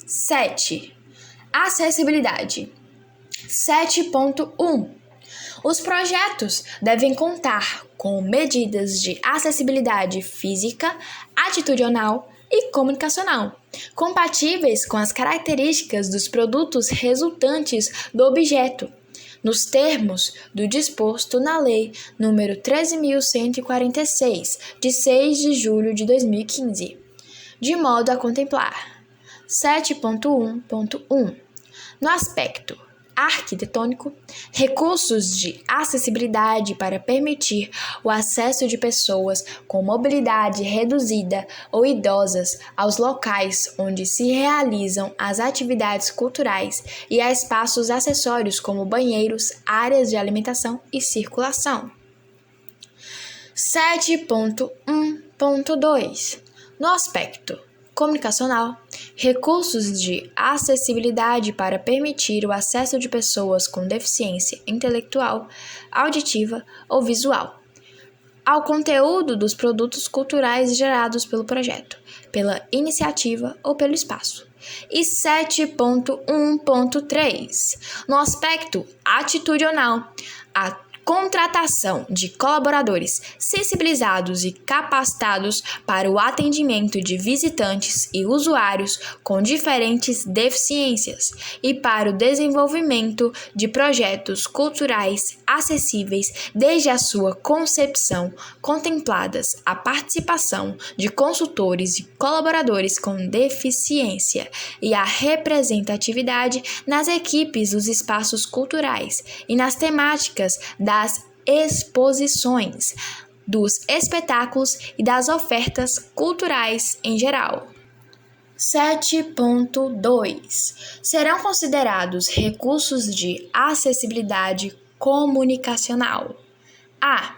7. Acessibilidade. 7.1. Os projetos devem contar com medidas de acessibilidade física, atitudinal e comunicacional, compatíveis com as características dos produtos resultantes do objeto, nos termos do disposto na Lei nº 13.146, de 6 de julho de 2015, de modo a contemplar 7.1.1. No aspecto arquitetônico, recursos de acessibilidade para permitir o acesso de pessoas com mobilidade reduzida ou idosas aos locais onde se realizam as atividades culturais e a espaços acessórios como banheiros, áreas de alimentação e circulação. 7.1.2. No aspecto comunicacional, recursos de acessibilidade para permitir o acesso de pessoas com deficiência intelectual, auditiva ou visual ao conteúdo dos produtos culturais gerados pelo projeto, pela iniciativa ou pelo espaço. E 7.1.3. No aspecto atitudinal, a contratação de colaboradores sensibilizados e capacitados para o atendimento de visitantes e usuários com diferentes deficiências e para o desenvolvimento de projetos culturais acessíveis desde a sua concepção, contempladas a participação de consultores e colaboradores com deficiência e a representatividade nas equipes dos espaços culturais e nas temáticas das exposições, dos espetáculos e das ofertas culturais em geral. 7.2. Serão considerados recursos de acessibilidade comunicacional: A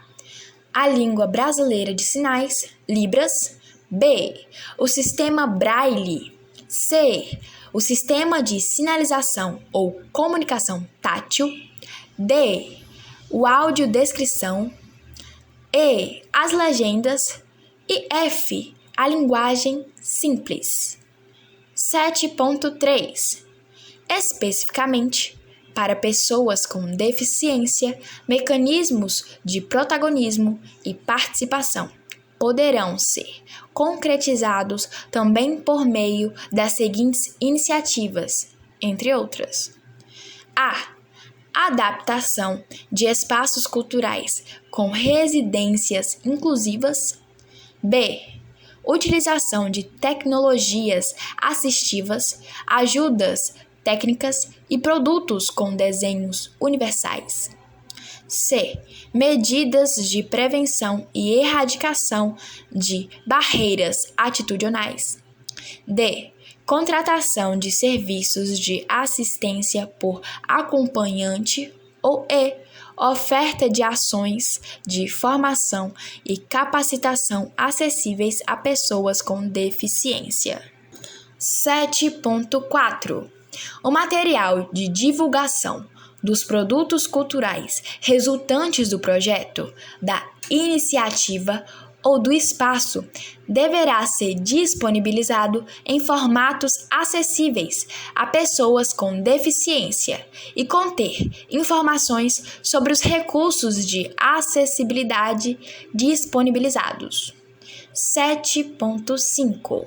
língua brasileira de sinais, Libras. B, o sistema Braille. C, o sistema de sinalização ou comunicação tátil. D, o audiodescrição. E, as legendas. E F, a linguagem simples. 7.3. Especificamente, para pessoas com deficiência, mecanismos de protagonismo e participação poderão ser concretizados também por meio das seguintes iniciativas, entre outras: A adaptação de espaços culturais com residências inclusivas. B, utilização de tecnologias assistivas, ajudas técnicas e produtos com desenhos universais. C, medidas de prevenção e erradicação de barreiras atitudinais. D, contratação de serviços de assistência por acompanhante. Ou E, oferta de ações de formação e capacitação acessíveis a pessoas com deficiência. 7.4. O material de divulgação dos produtos culturais resultantes do projeto, da iniciativa ou do espaço deverá ser disponibilizado em formatos acessíveis a pessoas com deficiência e conter informações sobre os recursos de acessibilidade disponibilizados. 7.5.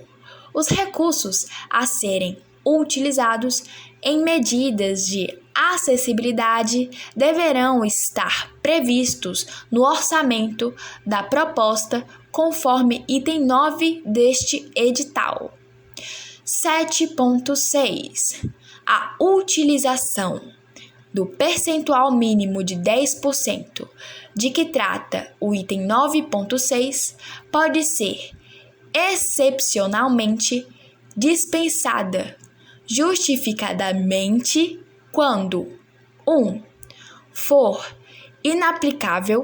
Os recursos a serem utilizados em medidas de acessibilidade deverão estar previstos no orçamento da proposta conforme item 9 deste edital. 7.6. A utilização do percentual mínimo de 10% de que trata o item 9.6 pode ser excepcionalmente dispensada justificadamente quando 1. For inaplicável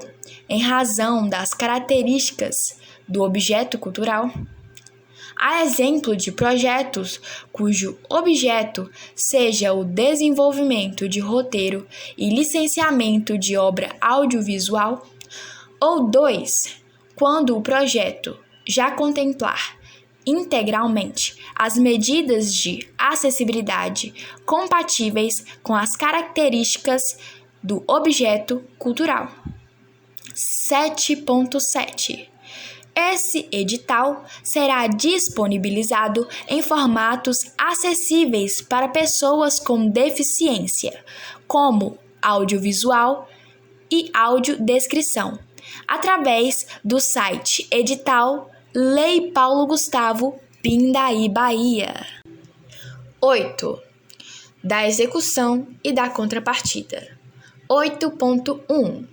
em razão das características do objeto cultural. A exemplo de projetos cujo objeto seja o desenvolvimento de roteiro e licenciamento de obra audiovisual. Ou 2. Quando o projeto já contemplar integralmente as medidas de acessibilidade compatíveis com as características do objeto cultural. 7.7. Esse edital será disponibilizado em formatos acessíveis para pessoas com deficiência, como audiovisual e audiodescrição, através do site edital Lei Paulo Gustavo, Pindaí, Bahia. 8. Da execução e da contrapartida. 8.1.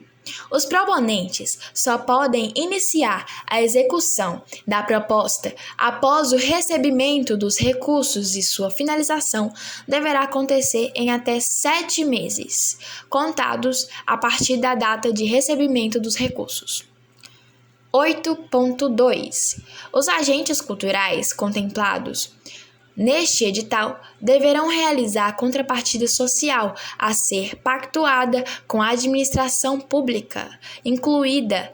Os proponentes só podem iniciar a execução da proposta após o recebimento dos recursos e sua finalização deverá acontecer em até 7 meses, contados a partir da data de recebimento dos recursos. 8.2. Os agentes culturais contemplados neste edital deverão realizar a contrapartida social a ser pactuada com a administração pública, incluída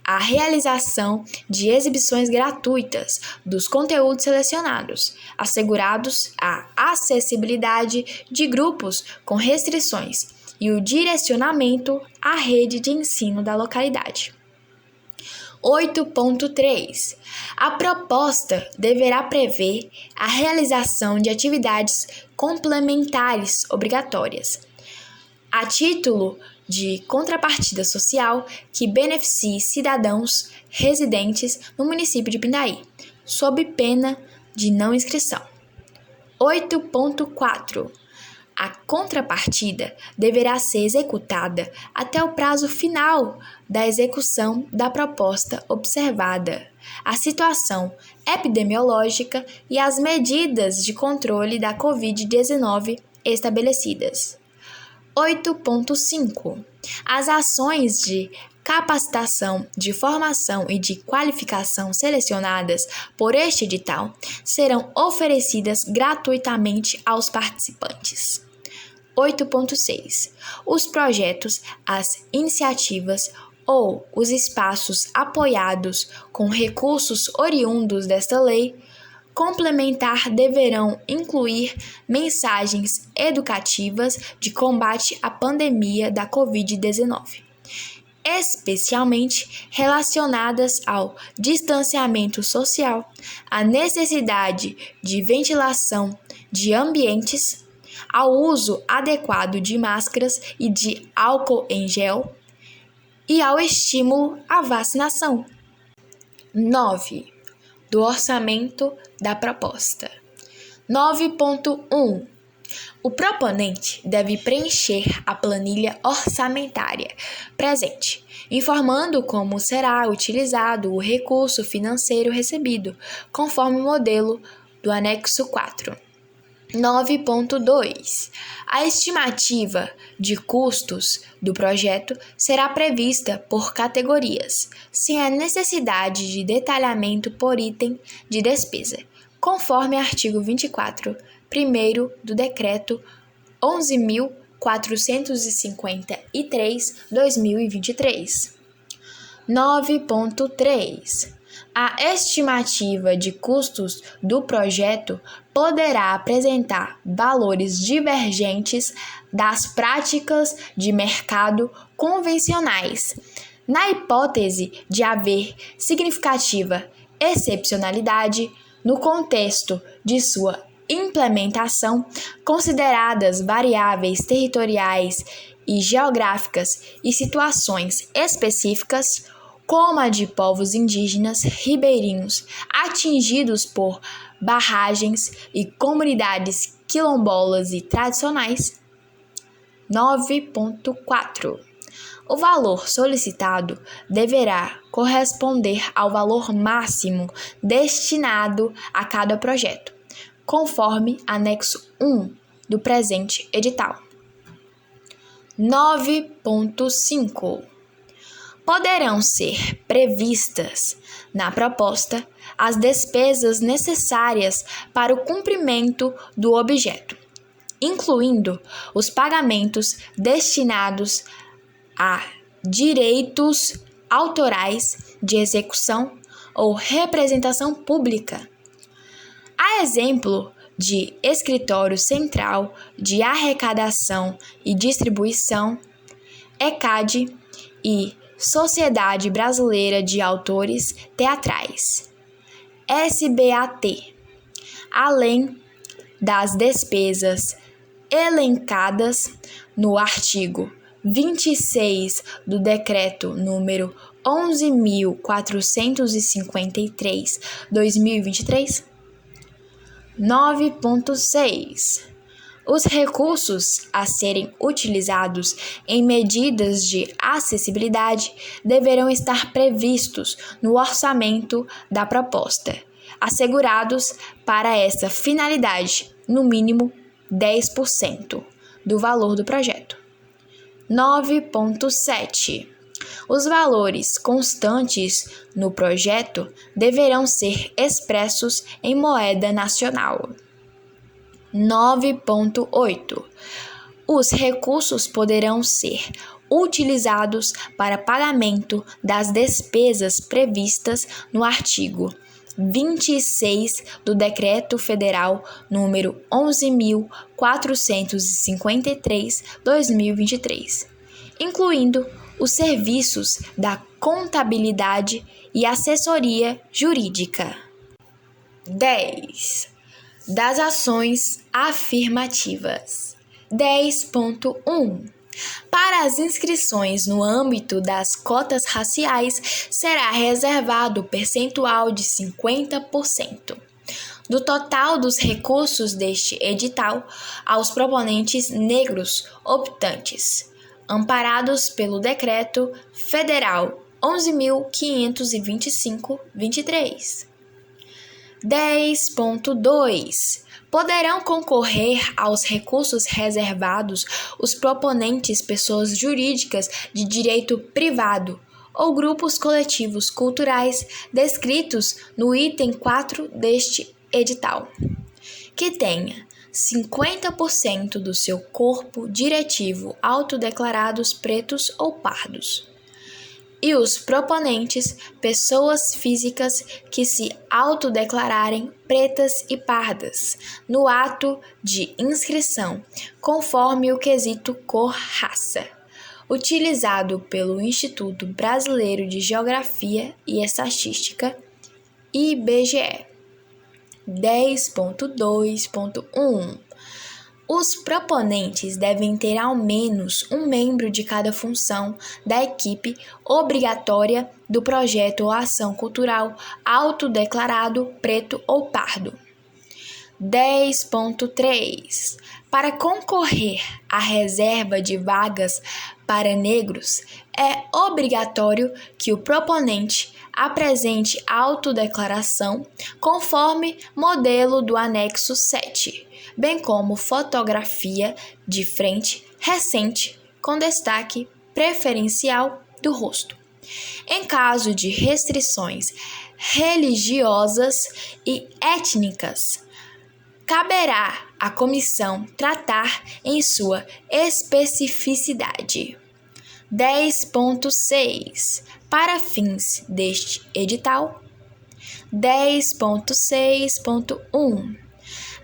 a realização de exibições gratuitas dos conteúdos selecionados, assegurados a acessibilidade de grupos com restrições e o direcionamento à rede de ensino da localidade. 8.3. A proposta deverá prever a realização de atividades complementares obrigatórias, a título de contrapartida social que beneficie cidadãos residentes no município de Pindaí, sob pena de não inscrição. 8.4. A contrapartida deverá ser executada até o prazo final da execução da proposta, observada a situação epidemiológica e as medidas de controle da Covid-19 estabelecidas. 8.5. As ações de capacitação, de formação e de qualificação selecionadas por este edital serão oferecidas gratuitamente aos participantes. 8.6. Os projetos, as iniciativas ou os espaços apoiados com recursos oriundos desta lei complementar deverão incluir mensagens educativas de combate à pandemia da Covid-19, especialmente relacionadas ao distanciamento social, à necessidade de ventilação de ambientes, ao uso adequado de máscaras e de álcool em gel e ao estímulo à vacinação. 9. Do orçamento da proposta. 9.1. O proponente deve preencher a planilha orçamentária presente, informando como será utilizado o recurso financeiro recebido, conforme o modelo do anexo 4. 9.2. A estimativa de custos do projeto será prevista por categorias, sem a necessidade de detalhamento por item de despesa, conforme artigo 24, primeiro do Decreto 11.453/2023. 9.3. A estimativa de custos do projeto poderá apresentar valores divergentes das práticas de mercado convencionais, na hipótese de haver significativa excepcionalidade no contexto de sua implementação, consideradas variáveis territoriais e geográficas e situações específicas, como a de povos indígenas ribeirinhos atingidos por barragens e comunidades quilombolas e tradicionais. 9.4. O valor solicitado deverá corresponder ao valor máximo destinado a cada projeto, conforme anexo 1 do presente edital. 9.5. Poderão ser previstas na proposta as despesas necessárias para o cumprimento do objeto, incluindo os pagamentos destinados a direitos autorais de execução ou representação pública, A exemplo de Escritório Central de Arrecadação e Distribuição, ECAD, e Sociedade Brasileira de Autores Teatrais, SBAT, além das despesas elencadas no artigo 26 do Decreto número 11.453/2023. 9.6. Os recursos a serem utilizados em medidas de acessibilidade deverão estar previstos no orçamento da proposta, assegurados para essa finalidade, no mínimo 10% do valor do projeto. 9.7. Os valores constantes no projeto deverão ser expressos em moeda nacional. 9.8. Os recursos poderão ser utilizados para pagamento das despesas previstas no artigo 26 do Decreto Federal número 11.453/2023, incluindo os serviços da contabilidade e assessoria jurídica. 10. Das ações afirmativas. 10.1. Para as inscrições no âmbito das cotas raciais, será reservado percentual de 50% do total dos recursos deste edital aos proponentes negros optantes, amparados pelo Decreto Federal 11.525/23. 10.2. Poderão concorrer aos recursos reservados os proponentes pessoas jurídicas de direito privado ou grupos coletivos culturais descritos no item 4 deste edital, que tenha 50% do seu corpo diretivo autodeclarados pretos ou pardos, e os proponentes, pessoas físicas que se autodeclararem pretas e pardas no ato de inscrição, conforme o quesito cor-raça, utilizado pelo Instituto Brasileiro de Geografia e Estatística, IBGE. 10.2.1. Os proponentes devem ter ao menos um membro de cada função da equipe obrigatória do projeto ou ação cultural autodeclarado preto ou pardo. 10.3. Para concorrer à reserva de vagas para negros, é obrigatório que o proponente apresente autodeclaração conforme modelo do anexo 7, bem como fotografia de frente recente com destaque preferencial do rosto. Em caso de restrições religiosas e étnicas, caberá à comissão tratar em sua especificidade. 10.6. Para fins deste edital. 10.6.1.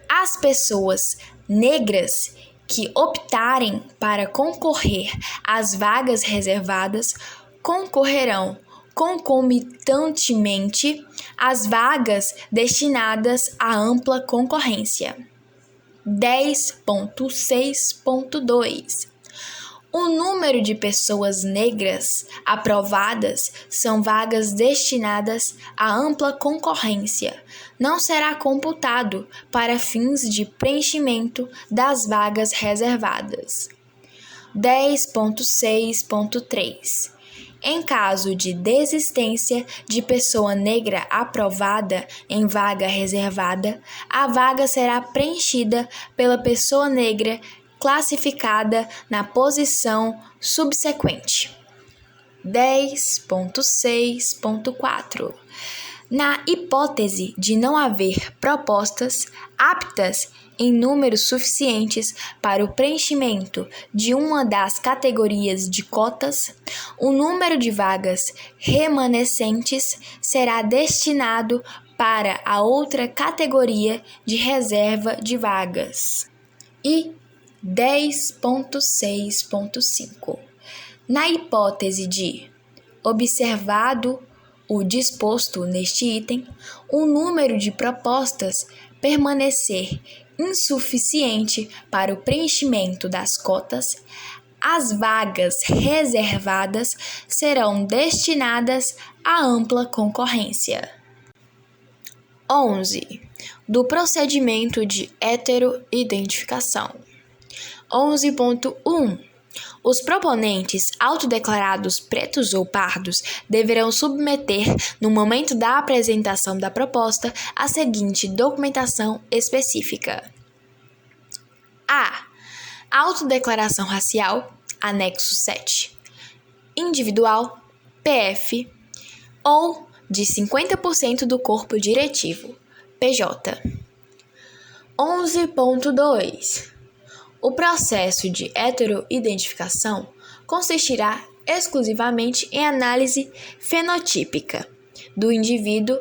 As pessoas negras que optarem para concorrer às vagas reservadas concorrerão concomitantemente às vagas destinadas à ampla concorrência. 10.6.2. O número de pessoas negras aprovadas são vagas destinadas à ampla concorrência. Não será computado para fins de preenchimento das vagas reservadas. 10.6.3. Em caso de desistência de pessoa negra aprovada em vaga reservada, a vaga será preenchida pela pessoa negra classificada na posição subsequente. 10.6.4. Na hipótese de não haver propostas aptas em números suficientes para o preenchimento de uma das categorias de cotas, o número de vagas remanescentes será destinado para a outra categoria de reserva de vagas. E 10.6.5. Na hipótese de, observado o disposto neste item, o número de propostas permanecer insuficiente para o preenchimento das cotas, as vagas reservadas serão destinadas à ampla concorrência. 11. Do procedimento de heteroidentificação. 11.1. Os proponentes autodeclarados pretos ou pardos deverão submeter, no momento da apresentação da proposta, a seguinte documentação específica: A. Autodeclaração racial, anexo 7. Individual, PF, ou de 50% do corpo diretivo, PJ. 11.2. O processo de heteroidentificação consistirá exclusivamente em análise fenotípica do indivíduo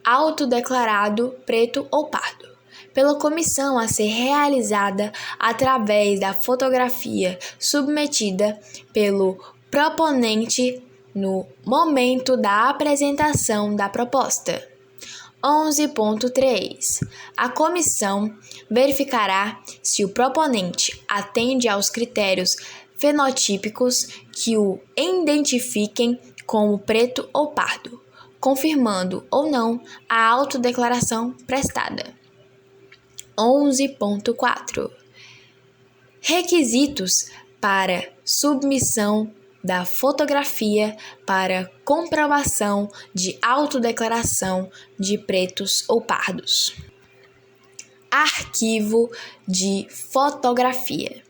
autodeclarado preto ou pardo, pela comissão a ser realizada através da fotografia submetida pelo proponente no momento da apresentação da proposta. 11.3. A comissão verificará se o proponente atende aos critérios fenotípicos que o identifiquem como preto ou pardo, confirmando ou não a autodeclaração prestada. 11.4. Requisitos para submissão da fotografia para comprovação de autodeclaração de pretos ou pardos. Arquivo de fotografia.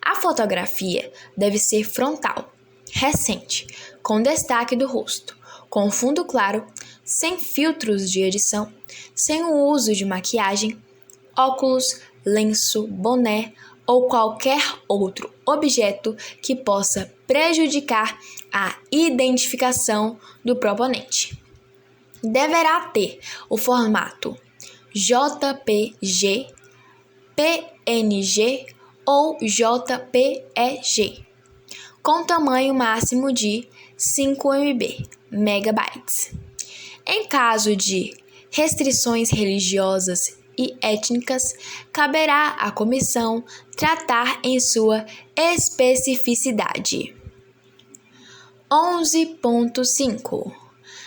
A fotografia deve ser frontal, recente, com destaque do rosto, com fundo claro, sem filtros de edição, sem o uso de maquiagem, óculos, lenço, boné ou qualquer outro objeto que possa prejudicar a identificação do proponente. Deverá ter o formato JPG, PNG ou JPEG, com tamanho máximo de 5 MB, megabytes. Em caso de restrições religiosas e étnicas, caberá à comissão tratar em sua especificidade. 11.5.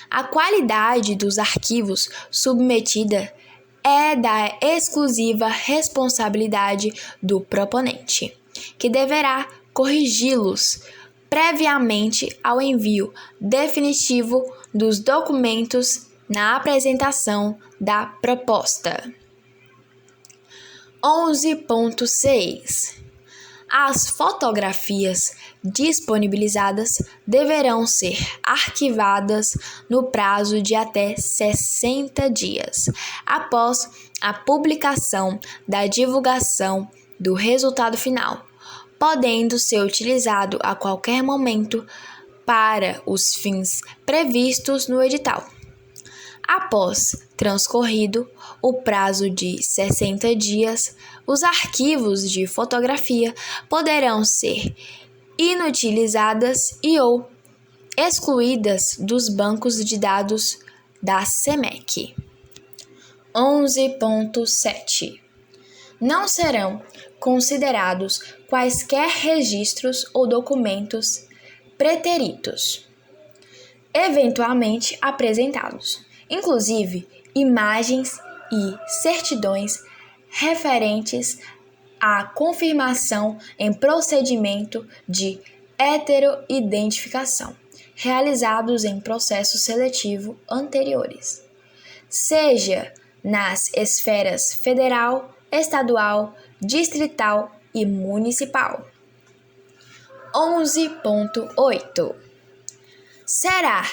A qualidade dos arquivos submetida é da exclusiva responsabilidade do proponente, que deverá corrigi-los previamente ao envio definitivo dos documentos na apresentação da proposta. 11.6. As fotografias disponibilizadas deverão ser arquivadas no prazo de até 60 dias após a publicação da divulgação do resultado final, podendo ser utilizado a qualquer momento para os fins previstos no edital. Após transcorrido o prazo de 60 dias, os arquivos de fotografia poderão ser inutilizadas e ou excluídas dos bancos de dados da SEMEC. 11.7. Não serão considerados quaisquer registros ou documentos preteritos, eventualmente apresentados, inclusive imagens e certidões referentes à confirmação em procedimento de heteroidentificação, realizados em processo seletivo anteriores, seja nas esferas federal, estadual, distrital e municipal. 11.8. Será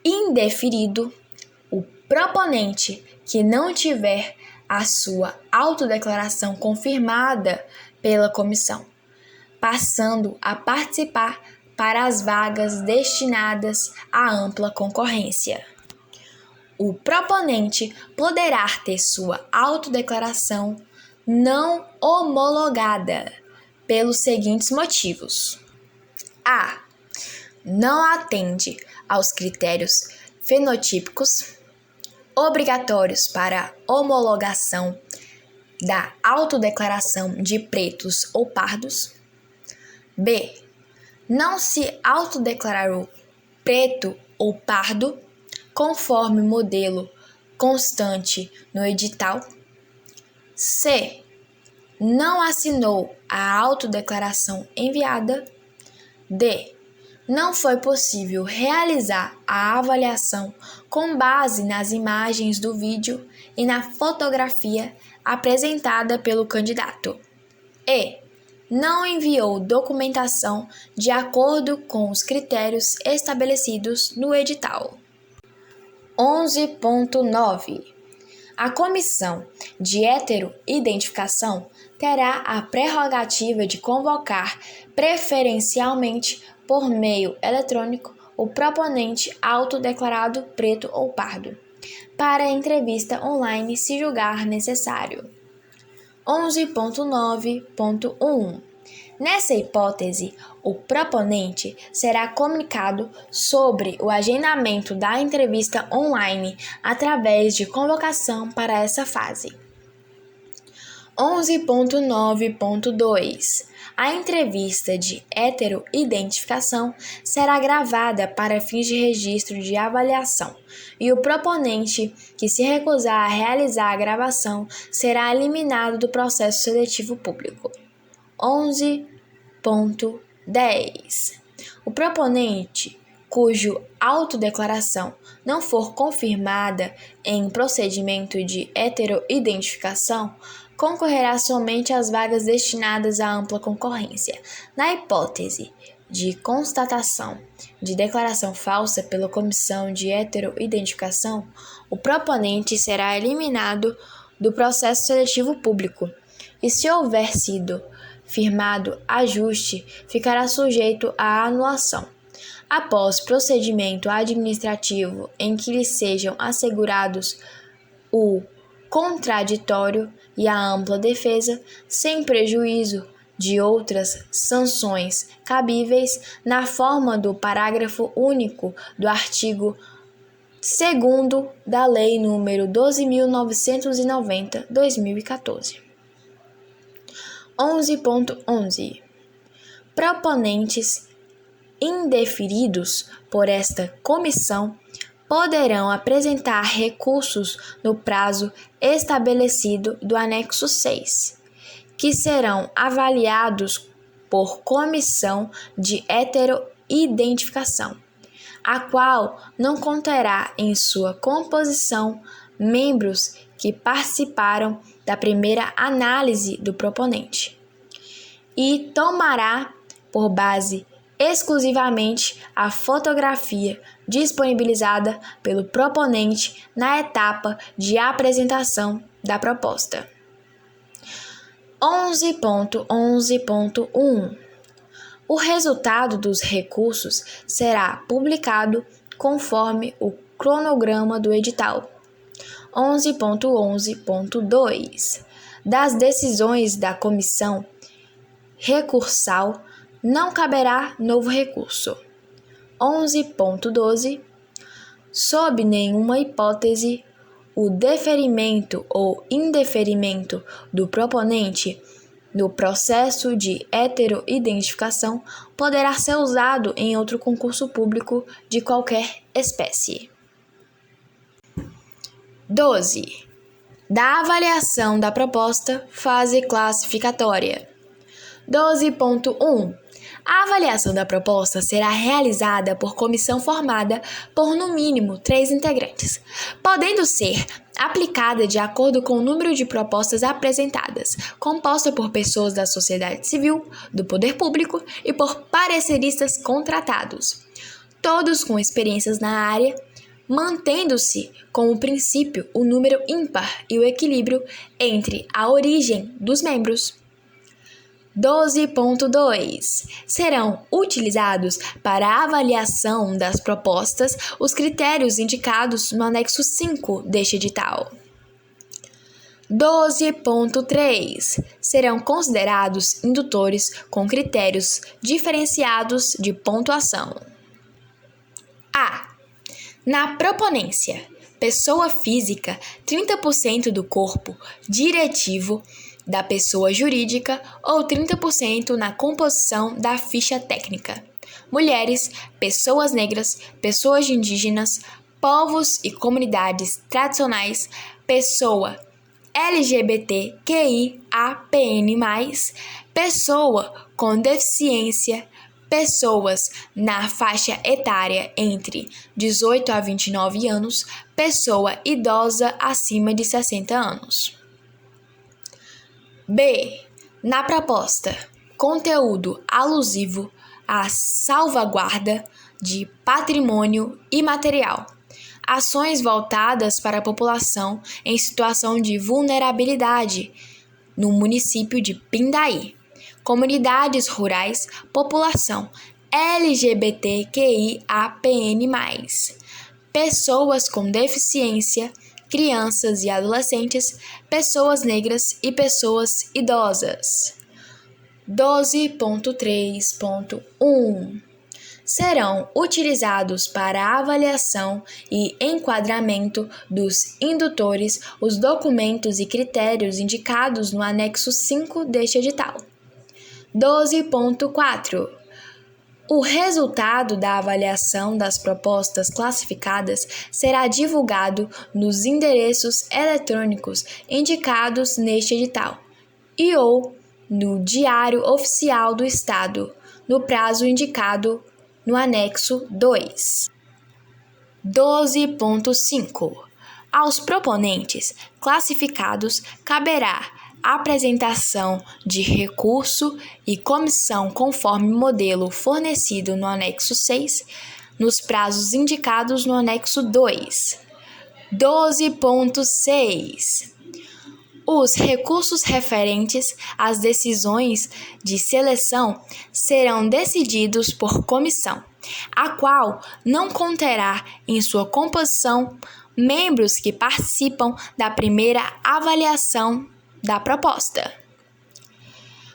indeferido o proponente que não tiver a sua autodeclaração confirmada pela comissão, passando a participar para as vagas destinadas à ampla concorrência. o proponente poderá ter sua autodeclaração não homologada pelos seguintes motivos: a. Não atende aos critérios fenotípicos obrigatórios para homologação da autodeclaração de pretos ou pardos. B. Não se autodeclarou preto ou pardo conforme modelo constante no edital. C. Não assinou a autodeclaração enviada. D. Não foi possível realizar a avaliação com base nas imagens do vídeo e na fotografia apresentada pelo candidato. E. Não enviou documentação de acordo com os critérios estabelecidos no edital. 11.9. A Comissão de Heteroidentificação terá a prerrogativa de convocar preferencialmente por meio eletrônico o proponente autodeclarado preto ou pardo para entrevista online se julgar necessário. 11.9.1. Nessa hipótese, o proponente será comunicado sobre o agendamento da entrevista online através de convocação para essa fase. 11.9.2. A entrevista de heteroidentificação será gravada para fins de registro de avaliação e o proponente que se recusar a realizar a gravação será eliminado do processo seletivo público. 11.10. O proponente cujo autodeclaração não for confirmada em procedimento de heteroidentificação concorrerá somente às vagas destinadas à ampla concorrência. Na hipótese de constatação de declaração falsa pela comissão de heteroidentificação, o proponente será eliminado do processo seletivo público e, se houver sido firmado ajuste, ficará sujeito à anulação. Após procedimento administrativo em que lhe sejam assegurados o contraditório e a ampla defesa, sem prejuízo de outras sanções cabíveis, na forma do parágrafo único do artigo 2º da Lei nº 12.990/2014. 11.11. Proponentes indeferidos por esta comissão poderão apresentar recursos no prazo estabelecido do anexo 6, que serão avaliados por comissão de heteroidentificação, a qual não conterá em sua composição membros que participaram da primeira análise do proponente, e tomará por base exclusivamente a fotografia disponibilizada pelo proponente na etapa de apresentação da proposta. 11.11.1. O resultado dos recursos será publicado conforme o cronograma do edital. 11.11.2. Das decisões da comissão recursal não caberá novo recurso. 11.12. Sob nenhuma hipótese, o deferimento ou indeferimento do proponente no processo de heteroidentificação poderá ser usado em outro concurso público de qualquer espécie. 12. Da avaliação da proposta, fase classificatória. 12.1. A avaliação da proposta será realizada por comissão formada por, no mínimo, 3 integrantes, podendo ser aplicada de acordo com o número de propostas apresentadas, composta por pessoas da sociedade civil, do poder público e por pareceristas contratados, todos com experiências na área, mantendo-se como princípio o número ímpar e o equilíbrio entre a origem dos membros. 12.2. Serão utilizados para a avaliação das propostas os critérios indicados no anexo 5 deste edital. 12.3. Serão considerados indutores com critérios diferenciados de pontuação. A. Na proponência, pessoa física, 30% do corpo diretivo da pessoa jurídica ou 30% na composição da ficha técnica. Mulheres, pessoas negras, pessoas indígenas, povos e comunidades tradicionais, pessoa LGBTQIAPN+, pessoa com deficiência, pessoas na faixa etária entre 18 a 29 anos, pessoa idosa acima de 60 anos. B. Na proposta, conteúdo alusivo à salvaguarda de patrimônio imaterial. Ações voltadas para a população em situação de vulnerabilidade no município de Pindaí. Comunidades rurais, população LGBTQIAPN+, pessoas com deficiência, crianças e adolescentes, pessoas negras e pessoas idosas. 12.3.1. Serão utilizados para a avaliação e enquadramento dos indutores os documentos e critérios indicados no anexo 5 deste edital. 12.4. O resultado da avaliação das propostas classificadas será divulgado nos endereços eletrônicos indicados neste edital e ou no Diário Oficial do Estado, no prazo indicado no anexo 2. 12.5. Aos proponentes classificados caberá apresentação de recurso e comissão conforme modelo fornecido no anexo 6, nos prazos indicados no anexo 2. 12.6. Os recursos referentes às decisões de seleção serão decididos por comissão, a qual não conterá em sua composição membros que participam da primeira avaliação da proposta.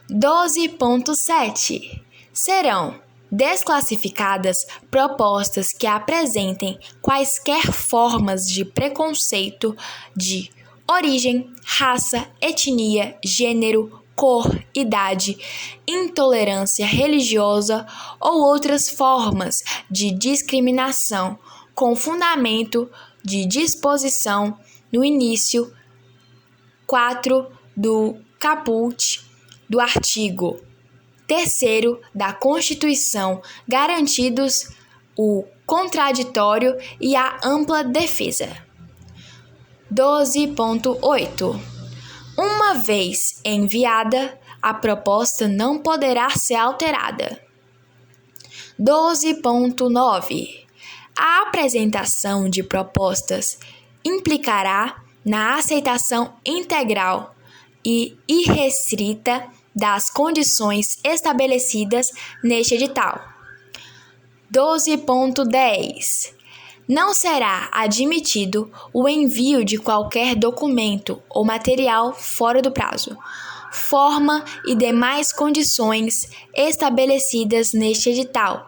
12.7. Serão desclassificadas propostas que apresentem quaisquer formas de preconceito de origem, raça, etnia, gênero, cor, idade, intolerância religiosa ou outras formas de discriminação com fundamento de disposição no início 4 do caput do artigo 3º da Constituição, garantidos o contraditório e a ampla defesa. 12.8. Uma vez enviada, a proposta não poderá ser alterada. 12.9. A apresentação de propostas implicará na aceitação integral e irrestrita das condições estabelecidas neste edital. 12.10. Não será admitido o envio de qualquer documento ou material fora do prazo, forma e demais condições estabelecidas neste edital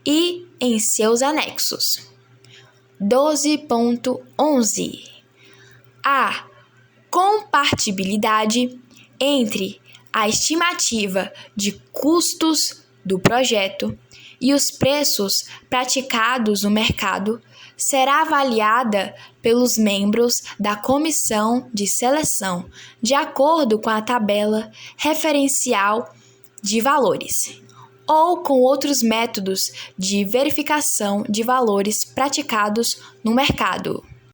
e em seus anexos. 12.11. A compatibilidade entre a estimativa de custos do projeto e os preços praticados no mercado será avaliada pelos membros da comissão de seleção, de acordo com a tabela referencial de valores, ou com outros métodos de verificação de valores praticados no mercado.